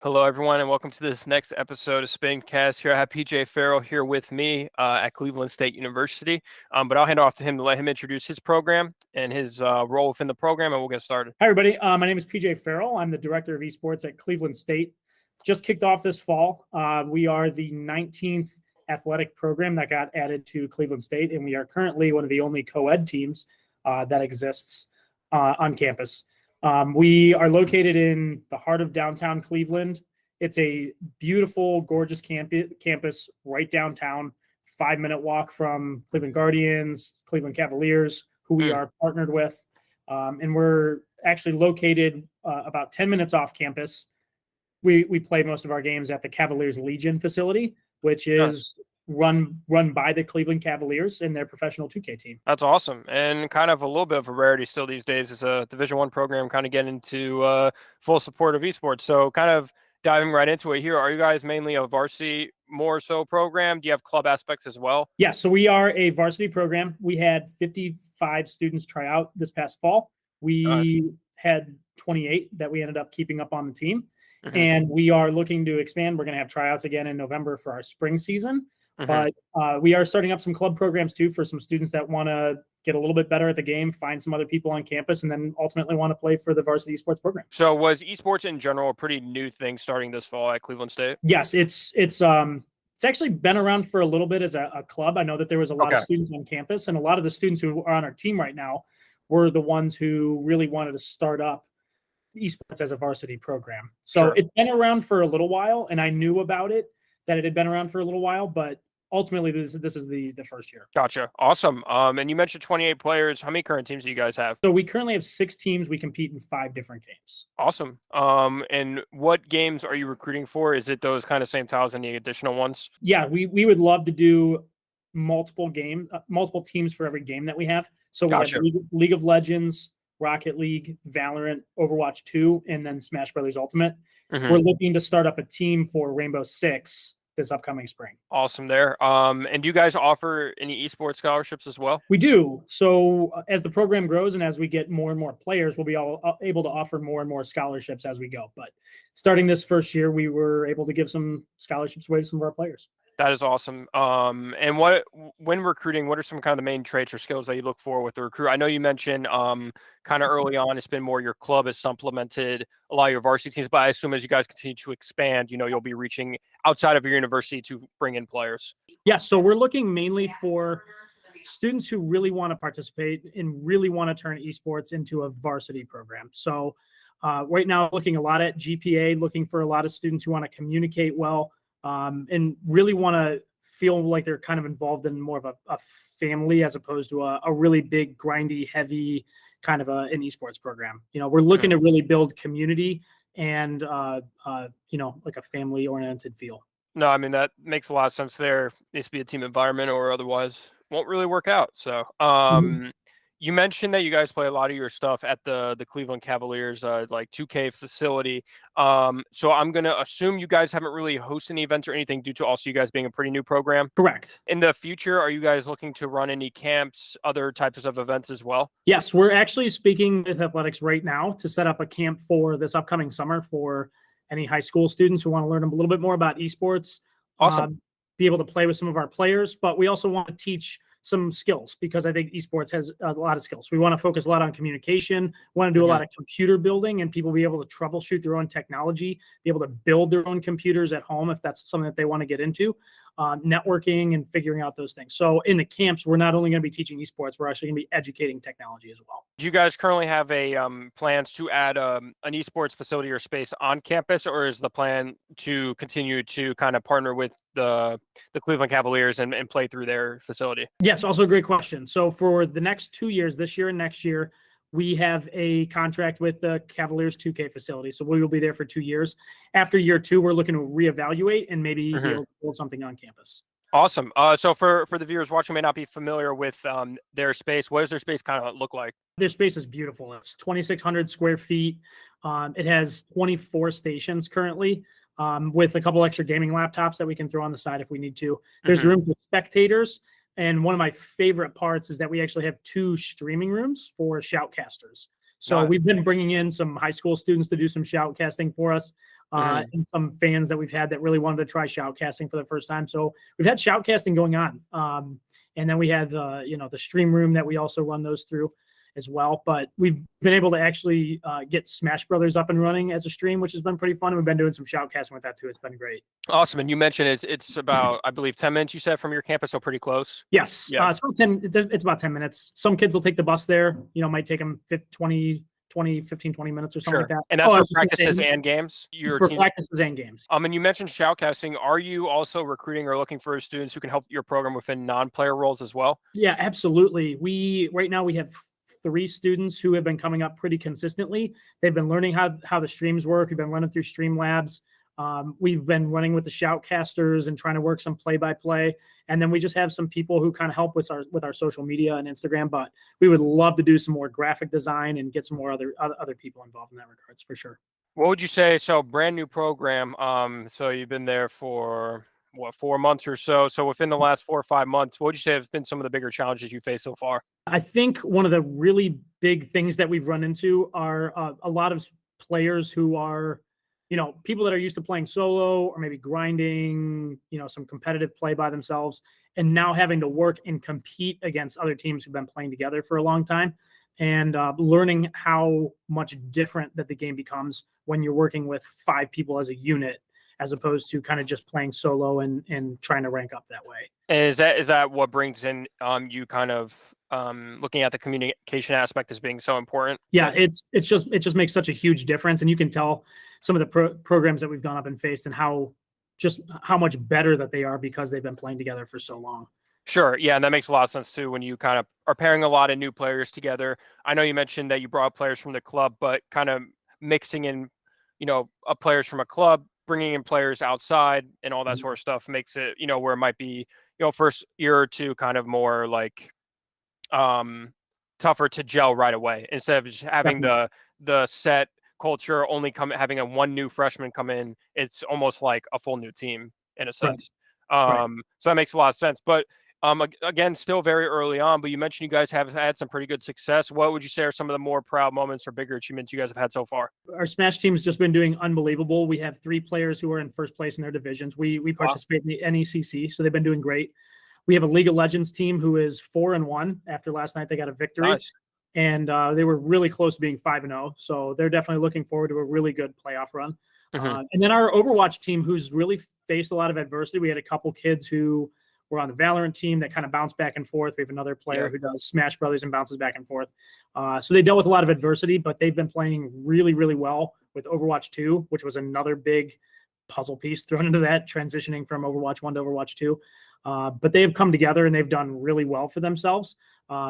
Hello, everyone, and welcome to this next episode of SPINcast. Here I have PJ Farrell here with me at Cleveland State University, but I'll hand it off to him to let him introduce his program and his role within the program, and we'll get started. Hi, everybody. My name is PJ Farrell. I'm the Director of Esports at Cleveland State. Just kicked off this fall. We are the 19th athletic program that got added to Cleveland State, and we are currently one of the only co-ed teams that exists on campus. We are located in the heart of downtown Cleveland. It's a beautiful, gorgeous campus right downtown, 5-minute walk from Cleveland Guardians, Cleveland Cavaliers, who we are partnered with. And we're actually located about 10 minutes off campus. We play most of our games at the Cavaliers Legion facility, which is run by the Cleveland Cavaliers and their professional 2K team. That's awesome, and kind of a little bit of a rarity still these days as a Division I program kind of getting into full support of esports. So kind of diving right into it here, are you guys mainly a varsity more so program? Do you have club aspects as well? Yeah, so we are a varsity program. We had 55 students try out this past fall. We had 28 that we ended up keeping up on the team. And we are looking to expand. We're going to have tryouts again in November for our spring season. But we are starting up some club programs too for some students that want to get a little bit better at the game, find some other people on campus, and then ultimately want to play for the varsity esports program. So was esports in general a pretty new thing starting this fall at Cleveland State? Yes, it's actually been around for a little bit as a club. I know that there was a lot of students on campus, and a lot of the students who are on our team right now were the ones who really wanted to start up esports as a varsity program. So it's been around for a little while, and I knew about it, that it had been around for a little while, but ultimately this is the first year. Gotcha. Awesome. And you mentioned 28 players. How many current teams do you guys have? So we currently have 6 teams. We compete in 5 different games. Awesome. And what games are you recruiting for? Is it those kind of same tiles, any additional ones? Yeah, we would love to do multiple teams for every game that we have. So we have League of Legends, Rocket League, Valorant, Overwatch 2, and then Smash Brothers Ultimate. We're looking to start up a team for Rainbow Six this upcoming spring. Awesome there. And do you guys offer any esports scholarships as well? We do. So as the program grows and as we get more and more players, we'll be able to offer more and more scholarships as we go. But starting this first year, we were able to give some scholarships away to some of our players. That is awesome. And when recruiting, what are some kind of the main traits or skills that you look for with the recruit? I know you mentioned kind of early on, it's been more your club has supplemented a lot of your varsity teams, but I assume as you guys continue to expand, you'll be reaching outside of your university to bring in players. Yeah, so we're looking mainly for students who really want to participate and really want to turn esports into a varsity program. So right now, looking a lot at GPA, looking for a lot of students who want to communicate well, and really want to feel like they're kind of involved in more of a family as opposed to a really big, grindy, heavy kind of an esports program. We're looking to really build community and, like a family-oriented feel. No, I mean, that makes a lot of sense there. It needs to be a team environment or otherwise won't really work out. So you mentioned that you guys play a lot of your stuff at the Cleveland Cavaliers, like 2K facility. So I'm going to assume you guys haven't really hosted any events or anything due to also you guys being a pretty new program. Correct. In the future, are you guys looking to run any camps, other types of events as well? Yes, we're actually speaking with athletics right now to set up a camp for this upcoming summer for any high school students who want to learn a little bit more about esports. Awesome. Be able to play with some of our players, but we also want to teach some skills because I think esports has a lot of skills. We want to focus a lot on communication, want to do a lot of computer building, and people be able to troubleshoot their own technology, be able to build their own computers at home if that's something that they want to get into, networking and figuring out those things. So in the camps, we're not only going to be teaching esports, we're actually going to be educating technology as well. Do you guys currently have a plans to add an esports facility or space on campus, or is the plan to continue to kind of partner with the Cleveland Cavaliers and play through their facility? Yes, also a great question. So for the next 2 years, this year and next year, we have a contract with the Cavaliers 2K facility. So we will be there for 2 years. After year 2, we're looking to reevaluate and maybe be able to build something on campus. Awesome. So for the viewers watching may not be familiar with their space, what does their space kind of look like? Their space is beautiful. It's 2,600 square feet. It has 24 stations currently, with a couple extra gaming laptops that we can throw on the side if we need to. There's room for spectators. And one of my favorite parts is that we actually have 2 streaming rooms for shoutcasters. So we've been bringing in some high school students to do some shoutcasting for us. and some fans that we've had that really wanted to try shoutcasting for the first time. So we've had shoutcasting going on. And then we have the stream room that we also run those through as well. But we've been able to actually get Smash Brothers up and running as a stream, which has been pretty fun. We've been doing some shoutcasting with that too. It's been great. Awesome. And you mentioned it's about, I believe, 10 minutes you said from your campus, so pretty close. Yes. Yeah. It's about 10 minutes. Some kids will take the bus there, might take them 15, 20 minutes or something like that. And that's for practices and games? Practices and games. And you mentioned shoutcasting. Are you also recruiting or looking for students who can help your program within non-player roles as well? Yeah, absolutely. Right now we have 3 students who have been coming up pretty consistently. They've been learning how the streams work. We've been running through stream labs. We've been running with the shoutcasters and trying to work some play-by-play. And then we just have some people who kind of help with our social media and Instagram, but we would love to do some more graphic design and get some more other people involved in that regards for sure. What would you say? So brand new program. So you've been there for 4 months or so. So within the last 4 or 5 months, what would you say have been some of the bigger challenges you faced so far? I think one of the really big things that we've run into are a lot of players who are, people that are used to playing solo or maybe grinding, some competitive play by themselves, and now having to work and compete against other teams who've been playing together for a long time, and learning how much different that the game becomes when you're working with 5 people as a unit, as opposed to kind of just playing solo and trying to rank up that way. And is that what brings in you kind of looking at the communication aspect as being so important? Yeah, it just makes such a huge difference, and you can tell some of the programs that we've gone up and faced and how much better that they are because they've been playing together for so long. Sure. Yeah. And that makes a lot of sense too, when you kind of are pairing a lot of new players together. I know you mentioned that you brought players from the club, but kind of mixing in, players from a club, bringing in players outside and all that sort of stuff makes it, where it might be, first year or two kind of more like tougher to gel right away, instead of just having the set culture only having one new freshman come in. It's almost like a full new team in a sense. Right. So that makes a lot of sense. But again, still very early on, but you mentioned you guys have had some pretty good success. What would you say are some of the more proud moments or bigger achievements you guys have had so far? Our Smash team's just been doing unbelievable. We have 3 players who are in first place in their divisions. We participate in the NECC, so they've been doing great. We have a League of Legends team who is 4-1 after last night. They got a victory. Nice. And they were really close to being 5-0. So they're definitely looking forward to a really good playoff run. And then our Overwatch team, who's really faced a lot of adversity. We had a couple kids who were on the Valorant team that kind of bounced back and forth. We have another player who does Smash Brothers and bounces back and forth. So they dealt with a lot of adversity, but they've been playing really, really well with Overwatch 2, which was another big puzzle piece thrown into that, transitioning from Overwatch 1 to Overwatch 2. But they have come together and they've done really well for themselves.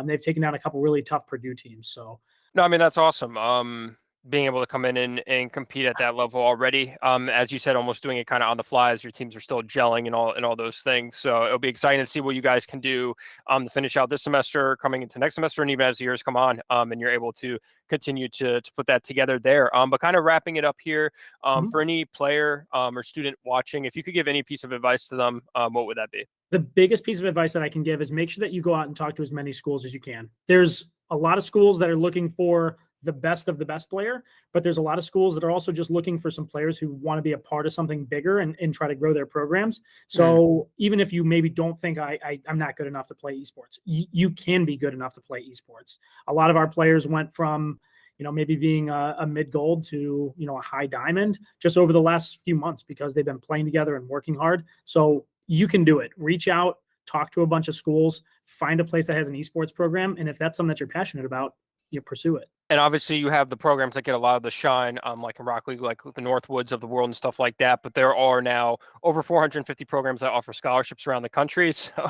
They've taken down a couple really tough Purdue teams. So no, I mean, that's awesome. Being able to come in and compete at that level already. As you said, almost doing it kind of on the fly as your teams are still gelling and all those things. So it'll be exciting to see what you guys can do to finish out this semester, coming into next semester, and even as the years come on, and you're able to continue to put that together there. But kind of wrapping it up here, for any player or student watching, if you could give any piece of advice to them, what would that be? The biggest piece of advice that I can give is make sure that you go out and talk to as many schools as you can. There's a lot of schools that are looking for the best of the best player, but there's a lot of schools that are also just looking for some players who want to be a part of something bigger and try to grow their programs. So even if you maybe don't think I'm not good enough to play esports, you can be good enough to play esports. A lot of our players went from, maybe being a mid gold to, a high diamond just over the last few months because they've been playing together and working hard. So you can do it. Reach out, talk to a bunch of schools, find a place that has an esports program. And if that's something that you're passionate about, you pursue it. And obviously you have the programs that get a lot of the shine, like in Rock League, like the Northwoods of the world and stuff like that. But there are now over 450 programs that offer scholarships around the country. So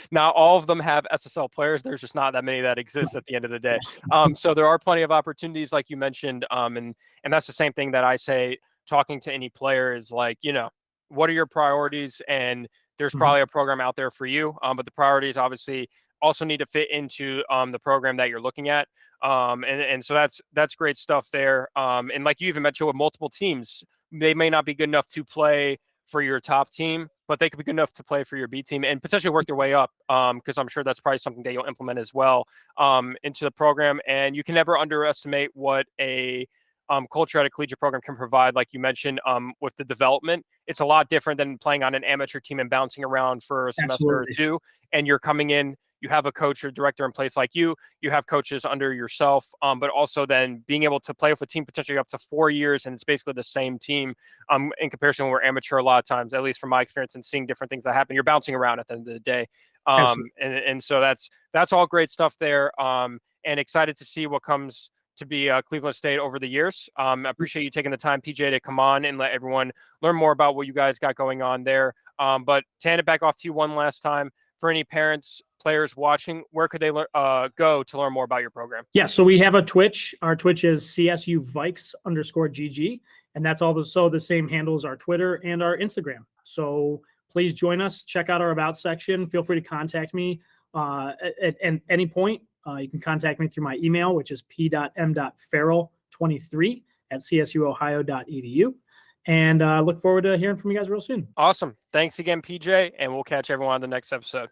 not all of them have SSL players. There's just not that many that exist at the end of the day. So there are plenty of opportunities, like you mentioned. And that's the same thing that I say, talking to any player is like, what are your priorities? And there's probably a program out there for you. But the priorities obviously also need to fit into the program that you're looking at. And so that's great stuff there. And like you even mentioned with multiple teams, they may not be good enough to play for your top team, but they could be good enough to play for your B team and potentially work their way up. Because I'm sure that's probably something that you'll implement as well into the program. And you can never underestimate what a culture at a collegiate program can provide, like you mentioned, with the development. It's a lot different than playing on an amateur team and bouncing around for a semester or two. And you're coming in, you have a coach or director in place like you have coaches under yourself, but also then being able to play with a team potentially up to 4 years, and it's basically the same team in comparison when we're amateur a lot of times, at least from my experience and seeing different things that happen. You're bouncing around at the end of the day. And so that's all great stuff there. And excited to see what comes to be Cleveland State over the years. I appreciate you taking the time, PJ, to come on and let everyone learn more about what you guys got going on there. But to hand it back off to you one last time, for any parents, players watching, where could they go to learn more about your program? Yeah, so we have a Twitch. Our Twitch is CSU Vikes_GG, and that's also the same handle as our Twitter and our Instagram. So please join us. Check out our About section. Feel free to contact me at any point. You can contact me through my email, which is p.m.farrell23@csuohio.edu. And look forward to hearing from you guys real soon. Awesome. Thanks again, PJ, and we'll catch everyone on the next episode.